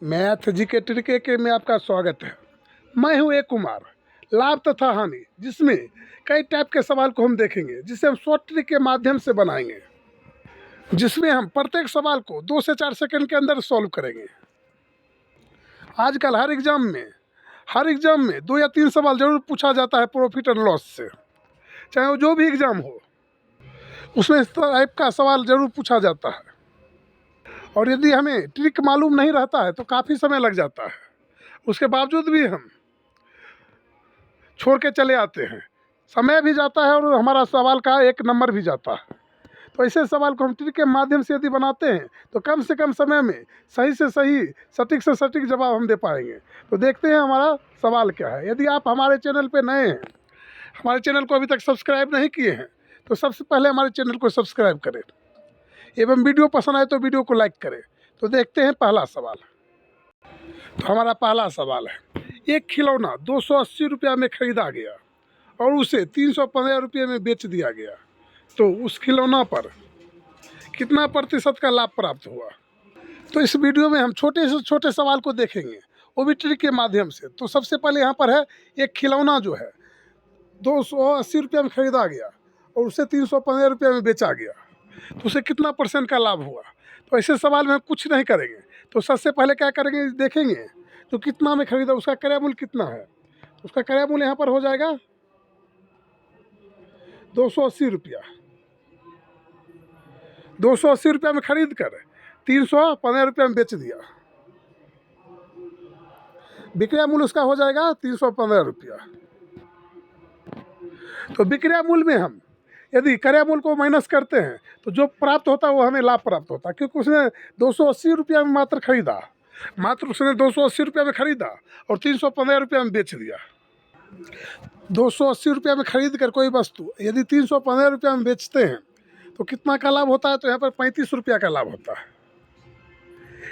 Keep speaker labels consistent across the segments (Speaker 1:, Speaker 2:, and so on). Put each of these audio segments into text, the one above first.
Speaker 1: Math GK ट्रिके के में आपका स्वागत है। मैं हूं ए कुमार। लाभ तथा हानि, जिसमें कई टाइप के सवाल को हम देखेंगे, जिसे हम शॉर्ट ट्रिक के माध्यम से बनाएंगे, जिसमें हम प्रत्येक सवाल को 2 से 4 सेकंड के अंदर सॉल्व करेंगे। आजकल हर एग्जाम में 2 या 3 सवाल जरूर पूछा जाता है प्रॉफिट एंड लॉस से, चाहे वो जो भी एग्ज़ाम हो, उसमें इस टाइप का सवाल ज़रूर पूछा जाता है। और यदि हमें ट्रिक मालूम नहीं रहता है तो काफ़ी समय लग जाता है, उसके बावजूद भी हम छोड़ के चले आते हैं, समय भी जाता है और हमारा सवाल का 1 नंबर भी जाता है। तो ऐसे सवाल को हम ट्रिक के माध्यम से यदि बनाते हैं तो कम से कम समय में सही से सही, सटीक से सटीक जवाब हम दे पाएंगे। तो देखते हैं हमारा सवाल क्या है। यदि आप हमारे चैनल पर नए हैं, हमारे चैनल को अभी तक सब्सक्राइब नहीं किए हैं, तो सबसे पहले हमारे चैनल को सब्सक्राइब करें एवं वीडियो पसंद आए तो वीडियो को लाइक करें। तो देखते हैं पहला सवाल। तो हमारा पहला सवाल है, एक खिलौना 280 रुपया में ख़रीदा गया और उसे 315 रुपये में बेच दिया गया, तो उस खिलौना पर कितना प्रतिशत का लाभ प्राप्त हुआ। तो इस वीडियो में हम छोटे से छोटे सवाल को देखेंगे, वो भी ट्रिक के माध्यम से। तो सबसे पहले यहाँ पर है, एक खिलौना जो है 280 रुपया में ख़रीदा गया और उसे 315 रुपये में बेचा गया, तो उसे कितना % का लाभ हुआ। तो ऐसे सवाल में हम कुछ नहीं करेंगे, तो सबसे पहले क्या करेंगे, देखेंगे तो कितना में ख़रीदा, उसका क्रय मूल्य कितना है। तो उसका क्रय मूल्य यहाँ पर हो जाएगा 280 रुपया। 280 रुपया में ख़रीद कर 315 रुपया में बेच दिया, विक्रय मूल्य उसका हो जाएगा 315 रुपया। तो विक्रय मूल्य में हम यदि क्रय मूल्य को माइनस करते हैं तो जो प्राप्त होता है वो हमें लाभ प्राप्त होता है, क्योंकि उसने 280 रुपया में मात्र उसने 280 रुपया में ख़रीदा और 315 रुपया में बेच दिया। 280 रुपया में ख़रीद कर कोई वस्तु यदि 315 रुपया में बेचते हैं तो कितना का लाभ होता है, तो यहाँ पर 35 रुपया का लाभ होता है।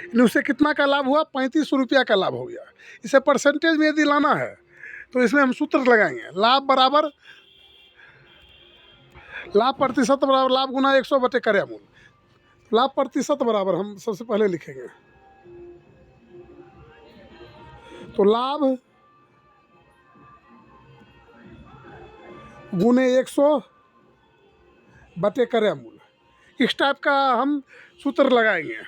Speaker 1: यानी उसे कितना का लाभ हुआ, 35 रुपया का लाभ हो गया। इसे परसेंटेज में यदि लाना है तो इसमें हम सूत्र लगाएंगे, लाभ प्रतिशत बराबर लाभ गुना 100 बटे क्रय मूल्य। लाभ प्रतिशत बराबर हम सबसे पहले लिखेंगे, तो लाभ गुने 100 बटे क्रय मूल्य, इस टाइप का हम सूत्र लगाएंगे।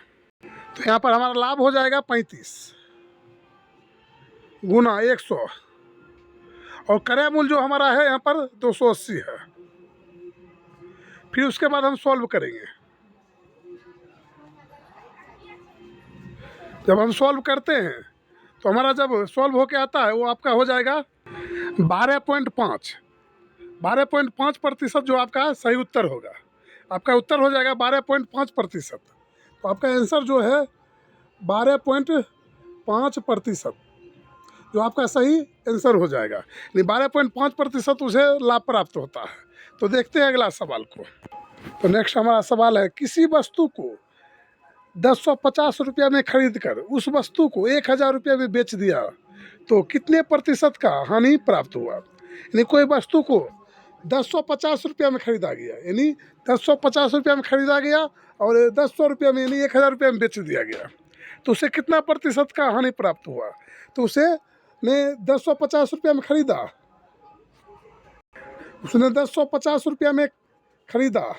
Speaker 1: तो यहाँ पर हमारा लाभ हो जाएगा 35 गुना 100 और क्रय मूल्य जो हमारा है यहाँ पर 280 है। फिर उसके बाद हम सॉल्व करेंगे। जब हम सॉल्व करते हैं तो हमारा जब सॉल्व होके आता है वो आपका हो जाएगा 12.5% जो आपका सही उत्तर होगा। आपका उत्तर हो जाएगा 12.5%। तो आपका आंसर जो है 12.5% जो आपका सही आंसर हो जाएगा, यानी 12.5% उसे लाभ प्राप्त होता है। तो देखते हैं अगला सवाल को। तो नेक्स्ट हमारा सवाल है, किसी वस्तु को 1050 रुपया में खरीद कर उस वस्तु को 1000 रुपया में बेच दिया, तो कितने प्रतिशत का हानि प्राप्त हुआ। यानी कोई वस्तु को 1050 रुपया में खरीदा गया, यानी 1050 रुपया में खरीदा गया और 100 रुपया में यानी 1000 रुपया में बेच दिया गया, तो उसे कितना प्रतिशत का हानि प्राप्त हुआ। तो उसे ने 1050 रुपया में खरीदा, उसने 1050 रुपया में खरीदा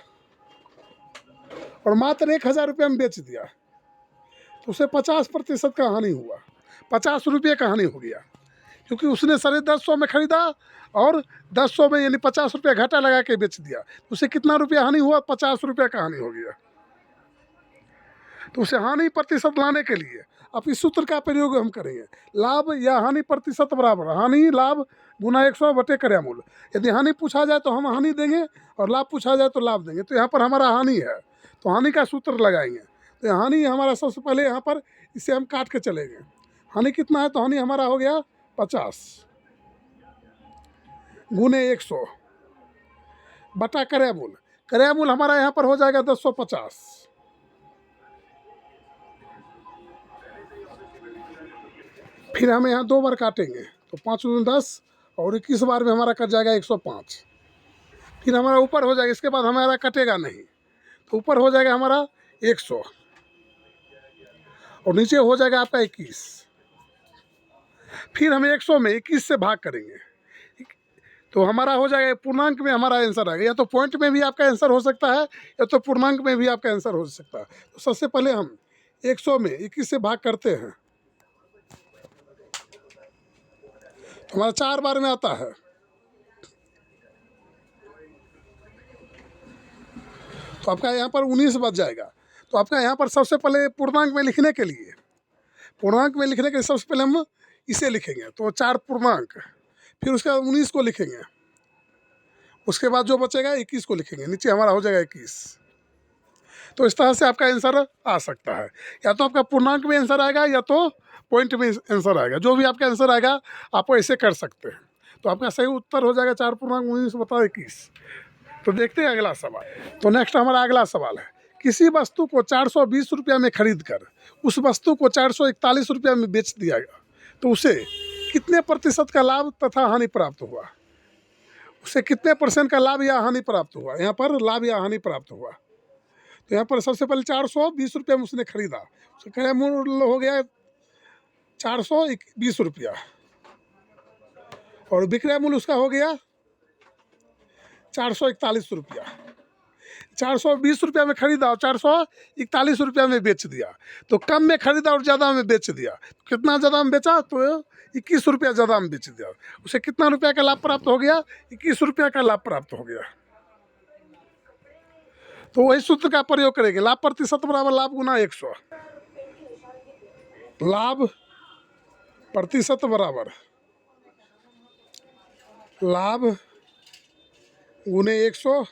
Speaker 1: और मात्र 1000 रुपया में बेच दिया, तो उसे 50% का हानि हुआ, 50 रुपये का हानि हो गया, क्योंकि उसने 150 में खरीदा और 100 में यानी 50 रुपया घाटा लगा के बेच दिया, तो उसे कितना रुपया हानि हुआ, 50 रुपये का हानि हो गया। तो उसे हानि प्रतिशत लाने के लिए अब इस सूत्र का प्रयोग हम करेंगे, लाभ या हानि प्रतिशत बराबर हानि लाभ गुना 100 बटे क्रय मूल्य। यदि हानि पूछा जाए तो हम हानि देंगे और लाभ पूछा जाए तो लाभ देंगे। तो यहाँ पर हमारा हानि है तो हानि का सूत्र लगाएंगे। तो हानि हमारा सबसे पहले यहाँ पर इसे हम काट के चलेंगे। हानि कितना है, तो हानि हमारा हो गया 50 गुने 100 बटा क्रय मूल्य। क्रय मूल्य हमारा यहाँ पर हो जाएगा 1050। फिर हम यहाँ 2 बार काटेंगे, तो 5 दूनी 10 और 21 बार में हमारा कट जाएगा 105। फिर हमारा ऊपर हो जाएगा, इसके बाद हमारा कटेगा नहीं, तो ऊपर हो जाएगा हमारा 100 और नीचे हो जाएगा आपका 21। फिर हम 100 में 21 से भाग करेंगे तो हमारा हो जाएगा, पूर्णांक में हमारा आंसर आएगा। या तो पॉइंट में भी आपका आंसर हो सकता है या तो पूर्णांक में भी आपका आंसर हो सकता है। तो सबसे पहले हम 100 में 21 से भाग करते हैं तो हमारा 4 बार में आता है। तो आपका यहाँ पर 19 बच जाएगा। तो आपका यहाँ पर सबसे पहले पूर्णांक में लिखने के लिए सबसे पहले हम इसे लिखेंगे तो 4 पूर्णांक, फिर उसके बाद 19 को लिखेंगे, उसके बाद जो बचेगा 21 को लिखेंगे, नीचे हमारा हो जाएगा 21। तो इस तरह से आपका आंसर आ सकता है। या तो आपका पूर्णांक में आंसर आएगा या तो पॉइंट में आंसर आएगा। जो भी आपका आंसर आएगा आप ऐसे कर सकते हैं। तो आपका सही उत्तर हो जाएगा 4 पूर्णांक 19 बटा 21। तो देखते हैं अगला सवाल। तो नेक्स्ट हमारा अगला सवाल है, किसी वस्तु को 420 रुपया में खरीद कर उस वस्तु को 441 रुपया में बेच दिया गया तो उसे कितने प्रतिशत का लाभ तथा हानि प्राप्त हुआ। उसे कितने % का लाभ या हानि प्राप्त हुआ। यहाँ पर लाभ या हानि प्राप्त हुआ। तो यहाँ पर सबसे पहले 420 रुपये में उसने खरीदा, उसका क्रय मूल्य हो गया 420 रुपया और विक्रय मूल्य उसका हो गया 441 रुपया। 420 रुपया में खरीदा और 441 रुपया में बेच दिया। तो कम में खरीदा और ज़्यादा में बेच दिया। कितना ज़्यादा में बेचा तो 21 रुपया ज़्यादा में बेच दिया। उसे कितना रुपया का लाभ प्राप्त हो गया, 21 रुपया का लाभ प्राप्त हो गया। तो वही सूत्र का प्रयोग करेंगे, लाभ प्रतिशत बराबर लाभ गुना 100। लाभ प्रतिशत बराबर लाभ गुने 100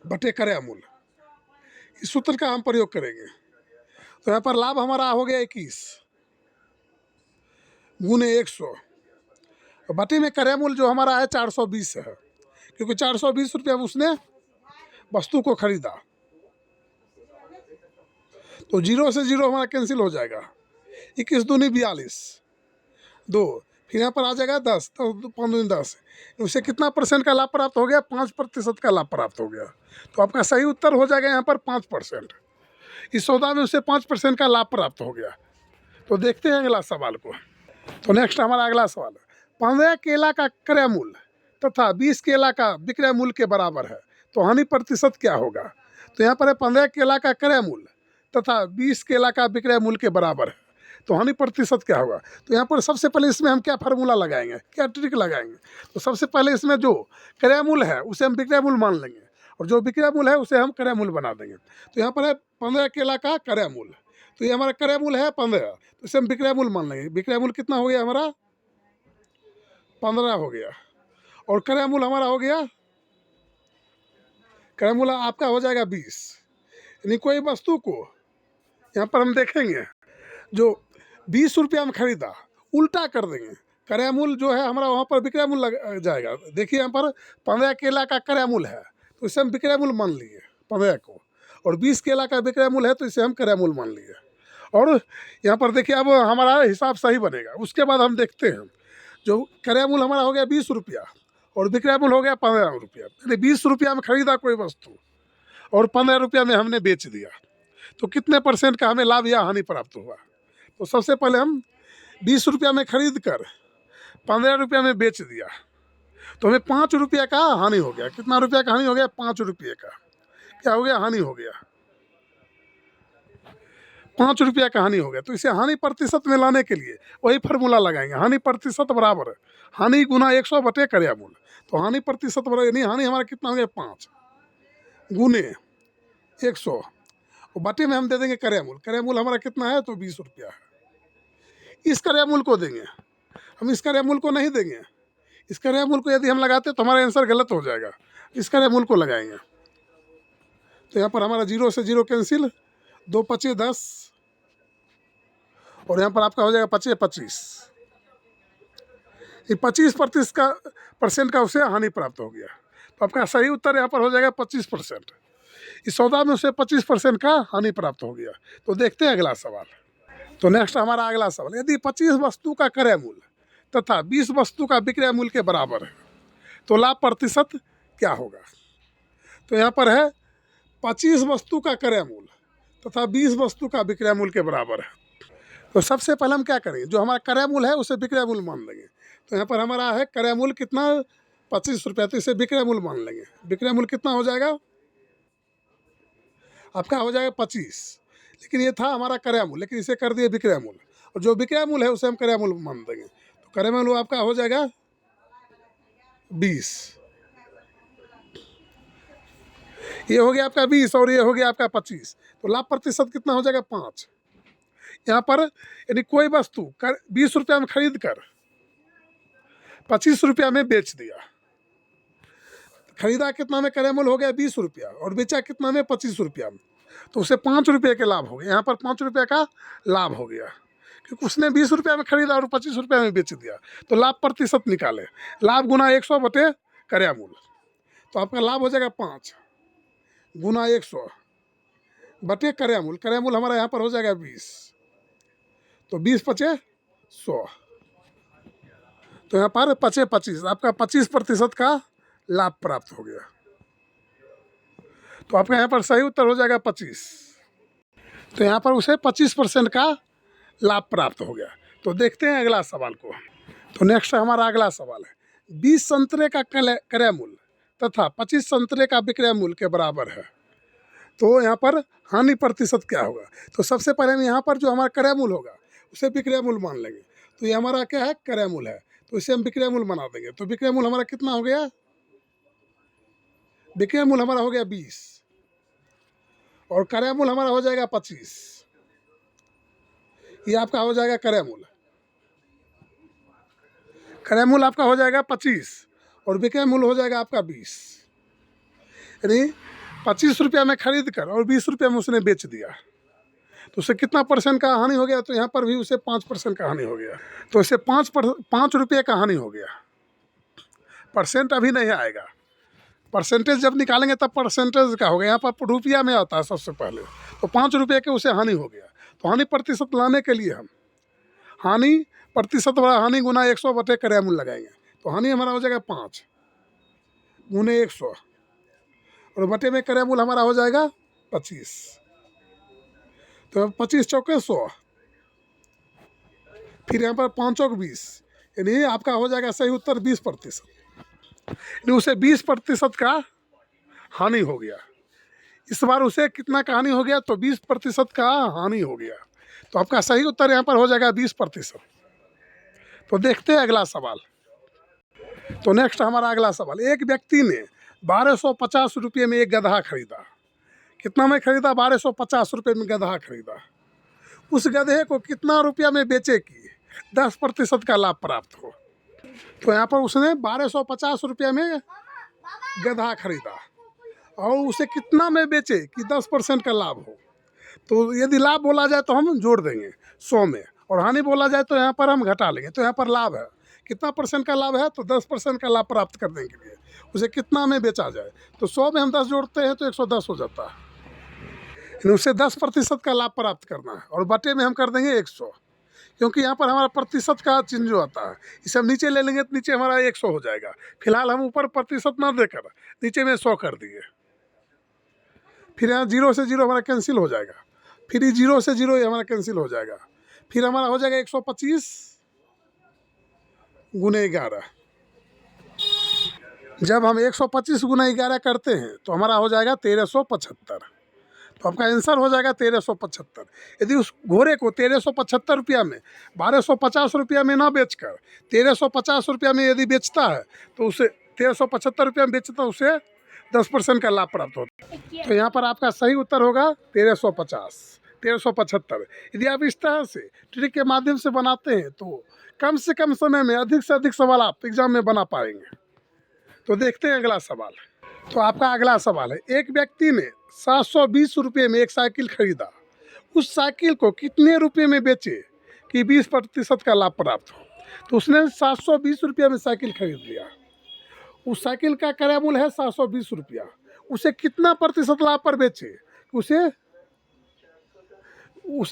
Speaker 1: बटे क्रय मूल्य। इस सूत्र का हम प्रयोग करेंगे। तो यहाँ पर लाभ हमारा हो गया 21 गुने 100 बटे में क्रय मूल्य जो हमारा है 420 है, क्योंकि 420 रुपया में उसने वस्तु को खरीदा। तो 0 से 0 हमारा कैंसिल हो जाएगा। 21 दूनी 42 2, फिर यहाँ पर आ जाएगा 10 5 दूनी 10। उसे कितना % का लाभ प्राप्त हो गया, 5% का लाभ प्राप्त हो गया। तो आपका सही उत्तर हो जाएगा यहाँ पर 5%। इस सौदा में उसे 5% का लाभ प्राप्त हो गया। तो देखते हैं अगला सवाल को। तो नेक्स्ट हमारा अगला सवाल है, 15 केला का क्रय मूल्य तथा 20 केला का विक्रय मूल्य के बराबर है तो हानि प्रतिशत क्या होगा। तो यहाँ पर है 15 केला का क्रय मूल्य तथा 20 केला का विक्रय मूल्य के बराबर है तो हानि प्रतिशत क्या होगा। तो यहाँ पर सबसे पहले इसमें हम क्या फार्मूला लगाएंगे, क्या ट्रिक लगाएंगे। तो सबसे पहले इसमें जो क्रय मूल्य है उसे हम विक्रय मूल्य मान लेंगे और जो विक्रय मूल्य है उसे हम क्रय मूल्य बना देंगे। तो यहाँ पर है 15 केला का क्रय मूल्य, तो ये हमारा क्रय मूल्य है 15, तो इसे हम विक्रय मूल्य मान लेंगे। विक्रय मूल्य कितना हो गया हमारा 15 हो गया और क्रय मूल्य हमारा हो गया, क्रय मूल्य आपका हो जाएगा 20। यानी कोई वस्तु को यहाँ पर हम देखेंगे जो 20 रुपया में खरीदा, उल्टा कर देंगे। क्रय मूल्य जो है हमारा वहाँ पर विक्रय मूल्य लग जाएगा। देखिए यहाँ पर 15 केला का क्रय मूल्य है तो इसे हम विक्रय मूल्य मान लिए 15 को, और 20 केला का विक्रय मूल्य है तो इसे हम क्रय मूल्य मान लिए। और यहाँ पर देखिए अब हमारा हिसाब सही बनेगा। उसके बाद हम देखते हैं जो क्रय मूल्य हमारा हो गया 20 रुपया और विक्रय मूल्य हो गया 15 रुपया। यानी 20 रुपया में खरीदा कोई वस्तु और 15 रुपया में हमने बेच दिया, तो कितने % का हमें लाभ या हानि प्राप्त हुआ। तो सबसे पहले हम 20 रुपया में खरीद कर 15 रुपया में बेच दिया तो हमें 5 रुपया का हानि हो गया। कितना रुपया का हानि हो गया, 5 रुपये का क्या हो गया, हानि हो गया। 5 रुपया का हानि हो गया। तो इसे हानि प्रतिशत में लाने के लिए वही फार्मूला लगाएंगे, हानि प्रतिशत बराबर हानि गुना 100 बटे क्रय मूल्य। तो हानि प्रतिशत बराबर यानी हानि हमारा कितना हो गया 5 गुने 100 और बटे में हम दे देंगे क्रय मूल्य। क्रय मूल्य हमारा कितना है तो 20 रुपया है। इस क्रय मूल्य को देंगे, हम इस क्रय मूल्य को नहीं देंगे। इस क्रय मूल्य को यदि हम लगाते तो हमारा आंसर गलत हो जाएगा। इस क्रय मूल्य को लगाएंगे तो यहाँ पर हमारा 0 से 0 कैंसिल, 2 पचे 10 और यहाँ पर आपका हो जाएगा 5 25। ये 25% का उसे हानि प्राप्त हो गया। तो आपका सही उत्तर यहाँ पर हो जाएगा 25%। इस सौदा में उसे 25% का हानि प्राप्त हो गया। तो देखते हैं अगला सवाल। तो नेक्स्ट हमारा अगला सवाल, यदि 25 वस्तु का क्रय मूल्य तथा 20 वस्तु का विक्रय मूल्य के बराबर है तो लाभ प्रतिशत क्या होगा। तो यहाँ पर है 25 वस्तु का क्रय मूल्य तथा 20 वस्तु का विक्रय मूल्य के बराबर है। तो सबसे पहले हम क्या करेंगे, जो हमारा क्रय मूल्य है उसे विक्रय मूल्य मान लेंगे। तो यहाँ पर हमारा है क्रय मूल्य कितना, 25 रुपया, तो इसे विक्रय मूल्य मान लेंगे। विक्रय मूल्य कितना हो जाएगा आपका, हो जाएगा 25। लेकिन ये था हमारा क्रय मूल्य, लेकिन इसे कर दिए विक्रय मूल्य, और जो विक्रय मूल्य है उसे हम क्रय मूल्य मान देंगे। तो क्रय मूल्य आपका हो जाएगा 20। ये हो गया आपका 20 और ये हो गया आपका 25। तो लाभ प्रतिशत कितना हो जाएगा, 5। यहाँ पर यानी कोई वस्तु 20 रुपया में खरीद कर 25 रुपया में बेच दिया। खरीदा कितना में, क्रय मूल्य हो गया 20 रुपया, और बेचा कितना में, 25 रुपया में। तो उसे 5 रुपये के लाभ हो गए। यहाँ पर 5 रुपये का लाभ हो गया, क्योंकि उसने 20 रुपया में खरीदा और 25 रुपया में बेच दिया। तो लाभ प्रतिशत निकाले, लाभ गुना 100 बटे क्रय मूल्य। तो आपका लाभ हो जाएगा 5 गुना 100 बटे क्रय मूल्य। क्रय मूल्य हमारा यहाँ पर हो जाएगा 20, तो 20 पचे 100, तो यहाँ पर 25 आपका 25% का लाभ प्राप्त हो गया। तो आपका यहाँ पर सही उत्तर हो जाएगा 25। तो यहाँ पर उसे 25% का लाभ प्राप्त हो गया। तो देखते हैं अगला सवाल को। तो नेक्स्ट हमारा अगला सवाल है, 20 संतरे का क्रय मूल्य तथा 25 संतरे का विक्रय मूल्य के बराबर है। तो यहाँ पर हानि प्रतिशत क्या होगा। तो सबसे पहले हम यहाँ पर जो हमारा क्रय मूल्य होगा उसे विक्रय मूल्य मान लेंगे। तो ये हमारा क्या है, क्रय मूल्य है, तो इसे हम विक्रय मूल्य बना देंगे। तो विक्रय मूल्य हमारा कितना हो गया, विक्रय मूल्य हमारा हो गया 20 और क्रय मूल्य हमारा हो जाएगा 25। ये आपका हो जाएगा क्रय मूल्य। क्रय मूल्य आपका हो जाएगा 25 और विक्रय मूल्य हो जाएगा आपका 20। यानी 25 रुपया में खरीद कर और 20 रुपये में उसने बेच दिया, तो उसे कितना % का हानि हो गया। तो यहाँ पर भी उसे 5% का हानि हो गया। तो इसे 5 रुपये का हानि हो गया। परसेंट अभी नहीं आएगा, परसेंटेज जब निकालेंगे तब परसेंटेज का होगा। यहाँ पर रुपया में आता है सबसे पहले। तो 5 रुपये के उसे हानि हो गया। तो हानि प्रतिशत लाने के लिए हम हानि प्रतिशत वाला हानि गुना 100 बटे क्रय मूल्य लगाएंगे। तो हानि हमारा हो जाएगा 5 गुने 100 और बटे में क्रय मूल्य हमारा हो जाएगा 25। तो 25 चौके 100, फिर यहाँ पर 5 चौक 20, यानी आपका हो जाएगा सही उत्तर 20%। यानी उसे 20% का हानि हो गया। इस बार उसे कितना का हानि हो गया, तो 20% का हानि हो गया। तो आपका सही उत्तर यहाँ पर हो जाएगा 20%। तो देखते हैं अगला सवाल। तो नेक्स्ट हमारा अगला सवाल, एक व्यक्ति ने 1250 रुपये में एक गधा खरीदा। कितना में खरीदा, 1250 रुपये में गधा खरीदा। उस गधे को कितना रुपया में बेचे कि 10% का लाभ प्राप्त हो। तो यहाँ पर उसने 1250 रुपये में गधा खरीदा और उसे कितना में बेचे कि 10% का लाभ हो। तो यदि लाभ बोला जाए तो हम जोड़ देंगे 100 में, और हानि बोला जाए तो यहाँ पर हम घटा लेंगे। तो यहाँ पर लाभ है, कितना % का लाभ है, तो 10% का लाभ प्राप्त करने के लिए उसे कितना में बेचा जाए। तो 100 में हम 10 जोड़ते हैं तो 110 हो जाता है। उसे 10% का लाभ प्राप्त करना है, और बटे में हम कर देंगे 100, क्योंकि यहाँ पर हमारा प्रतिशत का चिन्ह जो आता है इसे हम नीचे ले लेंगे तो नीचे हमारा 100 हो जाएगा। फिलहाल हम ऊपर प्रतिशत ना देकर नीचे में 100 कर दिए। फिर यहाँ 0 से 0 हमारा कैंसिल हो जाएगा, फिर 0 से 0 हमारा कैंसिल हो जाएगा। फिर हमारा हो जाएगा 125 गुने 11। जब हम 125 गुना 11 करते हैं तो हमारा हो जाएगा 1375। तो आपका आंसर हो जाएगा 1375। यदि उस घोड़े को 1375 रुपया में 1250 रुपया में ना बेचकर 1350 रुपया में यदि बेचता है तो उसे 1375 रुपया में बेचता है, उसे 10% का लाभ प्राप्त होता है। तो यहाँ पर आपका सही उत्तर होगा 1375। यदि आप इस तरह से ट्रिक के माध्यम से बनाते हैं तो कम से कम समय में अधिक से अधिक सवाल आप एग्जाम में बना पाएंगे। तो देखते हैं अगला सवाल। तो आपका अगला सवाल है, एक व्यक्ति ने 720 रुपये में एक साइकिल खरीदा। उस साइकिल को कितने रुपये में बेचे कि 20% का लाभ प्राप्त हो। तो उसने 720 रुपये में साइकिल खरीद लिया। उस साइकिल का क्रय मूल्य है 720 रुपया। उसे कितना प्रतिशत लाभ पर बेचे, उसे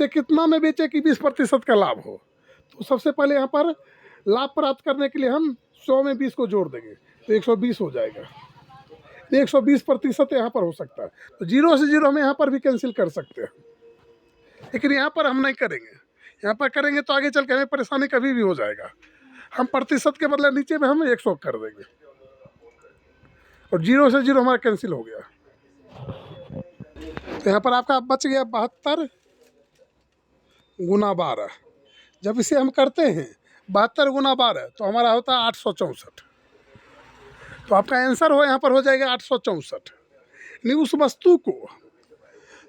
Speaker 1: कितना में बेचे कि 20% का लाभ हो। तो सबसे पहले यहाँ पर लाभ प्राप्त करने के लिए हम 100 में 20 को जोड़ देंगे तो 120 हो जाएगा। 120% यहाँ पर हो सकता है। तो 0 से 0 हम यहाँ पर भी कैंसिल कर सकते हैं। लेकिन यहाँ पर हम नहीं करेंगे। यहाँ पर करेंगे तो आगे चल के हमें परेशानी कभी भी हो जाएगा। हम प्रतिशत के बदले नीचे में हम 100 कर देंगे और 0 से 0 हमारा कैंसिल हो गया। तो यहाँ पर आपका बच गया 72 गुना 12। जब इसे हम करते हैं 72 गुना 12 तो हमारा होता है 864। तो आपका आंसर हो यहाँ पर हो जाएगा 864। यानी उस वस्तु को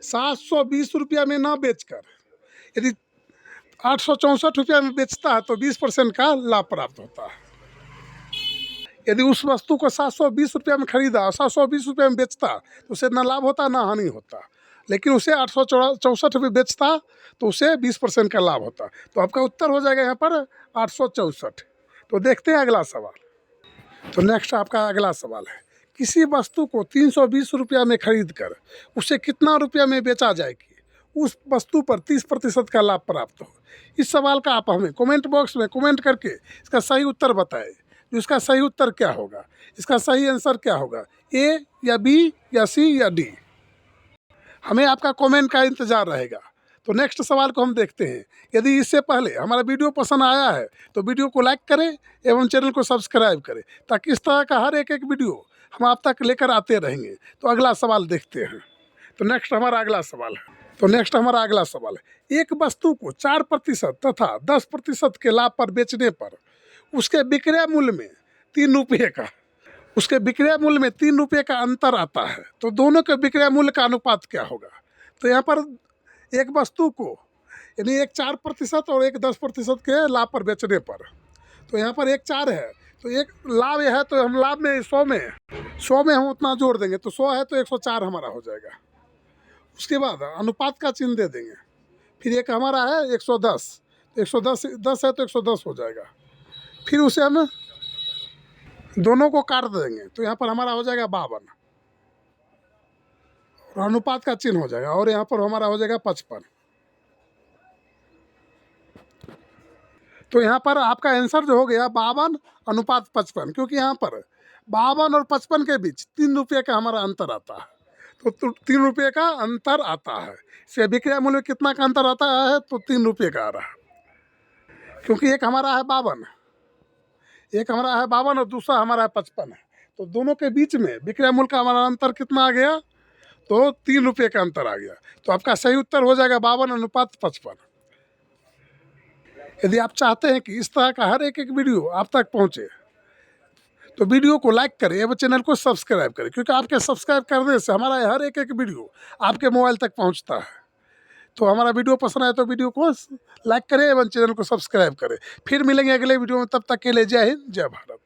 Speaker 1: 720 रुपया में ना बेचकर यदि 864 रुपया में बेचता है तो 20% का लाभ प्राप्त होता है। यदि उस वस्तु को 720 रुपया में खरीदा और 720 रुपया में बेचता तो उसे ना लाभ होता ना हानि होता, लेकिन उसे 864 रुपये बेचता तो उसे 20% का लाभ होता। तो आपका उत्तर हो जाएगा यहाँ पर 864। तो देखते हैं अगला सवाल। तो नेक्स्ट आपका अगला सवाल है, किसी वस्तु को 320 रुपया में खरीद कर उसे कितना रुपया में बेचा जाए कि उस वस्तु पर 30% का लाभ प्राप्त हो। इस सवाल का आप हमें कमेंट बॉक्स में कमेंट करके इसका सही उत्तर बताएं। तो इसका सही उत्तर क्या होगा, इसका सही आंसर क्या होगा, ए या बी या सी या डी। हमें आपका कमेंट का इंतज़ार रहेगा। तो नेक्स्ट सवाल को हम देखते हैं। यदि इससे पहले हमारा वीडियो पसंद आया है तो वीडियो को लाइक करें एवं चैनल को सब्सक्राइब करें, ताकि इस तरह का हर एक वीडियो हम आप तक लेकर आते रहेंगे। तो अगला सवाल देखते हैं। तो नेक्स्ट हमारा अगला सवाल है, एक वस्तु को 4% तथा 10% के लाभ पर बेचने पर उसके विक्रय मूल्य में 3 रुपये का अंतर आता है। तो दोनों के विक्रय मूल्य का अनुपात क्या होगा। तो यहाँ पर एक वस्तु को यानी एक 4% और एक 10% के लाभ पर बेचने पर, तो यहाँ पर एक 4 है तो एक लाभ है, तो हम लाभ में 100 में हम उतना जोड़ देंगे तो 100 है तो 104 हमारा हो जाएगा। उसके बाद अनुपात का चिन्ह दे देंगे। फिर एक हमारा है 110, तो 110 है तो 110 हो जाएगा। फिर उसे हम दोनों को काट देंगे तो यहाँ पर हमारा हो जाएगा 52 और अनुपात का चिन्ह हो जाएगा, और यहाँ पर हमारा हो जाएगा 55। तो यहाँ पर आपका आंसर जो हो गया 52 अनुपात 55, क्योंकि यहाँ पर 52 और 55 के बीच 3 रुपये का हमारा अंतर आता है। तो 3 रुपये का अंतर आता है। इससे विक्रय मूल्य कितना का अंतर आता है, तो 3 रुपये का आ रहा है, क्योंकि एक हमारा है 52 और दूसरा हमारा है 55 है। तो दोनों के बीच में विक्रय मूल्य का हमारा अंतर कितना आ गया, तो 3 रुपये का अंतर आ गया। तो आपका सही उत्तर हो जाएगा 52 अनुपात 55। यदि आप चाहते हैं कि इस तरह का हर एक वीडियो आप तक पहुंचे तो वीडियो को लाइक करें एवं चैनल को सब्सक्राइब करें, क्योंकि आपके सब्सक्राइब करने से हमारा हर एक वीडियो आपके मोबाइल तक पहुंचता है। तो हमारा वीडियो पसंद आए तो वीडियो को लाइक करें एवं चैनल को सब्सक्राइब करें। फिर मिलेंगे अगले वीडियो में, तब तक के लिए जय हिंद जय भारत।